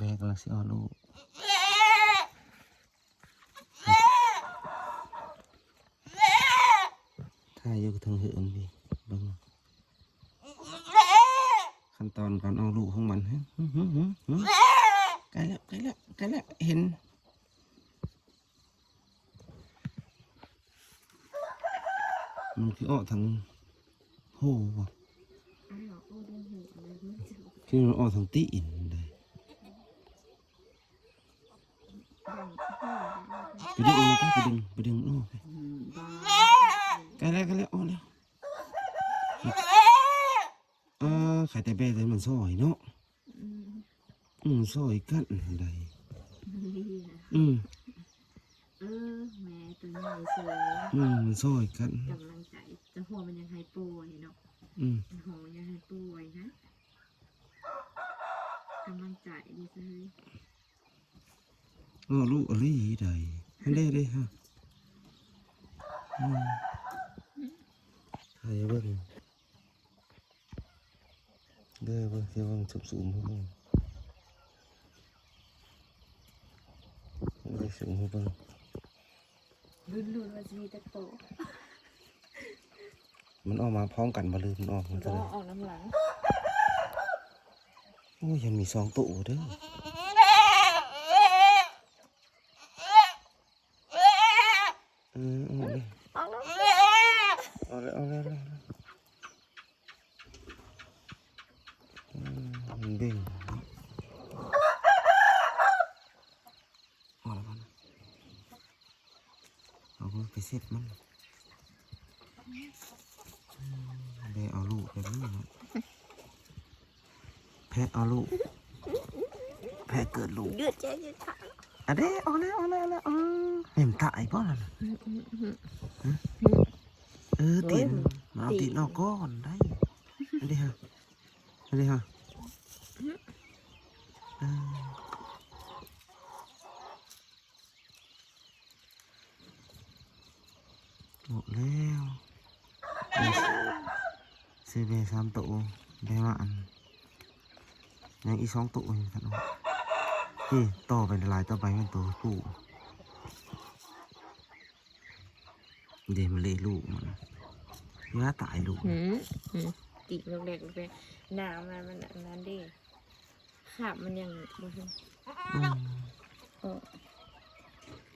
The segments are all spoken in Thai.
แบกแล้วสิเอาลูกถ้าอยู่ทางเหินดิเบิ่งขั้นตอนการเอาลูกของมันฮะใกล้แล้วใกล้แล้วใกล้แล้วเห็นมันคือออกทางโหว่ะคือมันออกทางตีอินเลยไปดึงมันไปดึงโอ้ไปใกล้แล้วออกแล้วไข่แต่แบะแต่มันซอยเนาะซอยกันได้แม่ตัวใหญ่สวยมันซอยกันกำลังใจจะหัวมันยังไฮป่วยเนาะหัวยังไฮป่วยนะกำลังใจดีเลยลูกอะไรได้ได้ฮะถ่ายเบิ่งเด้อเบิ่งเสียงสูงๆเบิ่งได้สูงเบิ่งลุ้นว่าจะมีตะโตมันออกมาพร้อมกันบ่ลืมมันออกมันก็เลยออกน้ำหลังโอ้ยยังมี2ตัวเด้อเอาเลยมันเบ่งเอาแล้วนะเอาไปเสร็จมันได้เอาลูกแบบนี้นะแพะเอาลูกแพะเกิดลูกยืดใจยืดขาอันนี้เอาแล้วเห็นตายป่ะน่ะตีนมาเอาตีนออกก่อนได้อันนี้ฮะหมดแล้วเซเบ3ตัวได้มาอันยังอี2ตัวอยู่กันนี่ต่อไปหลายต่อไปมันตัวผู้เดี๋ยวมันเลยลูกมันเนื้อตายลูกติดเล็กๆน้ำมันนั้นดิขาบมันยังบ่เห็น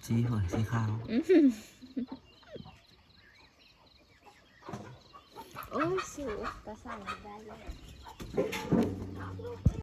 สีหอยสีขาวโอ้ยสิวตาสั่นได้เลย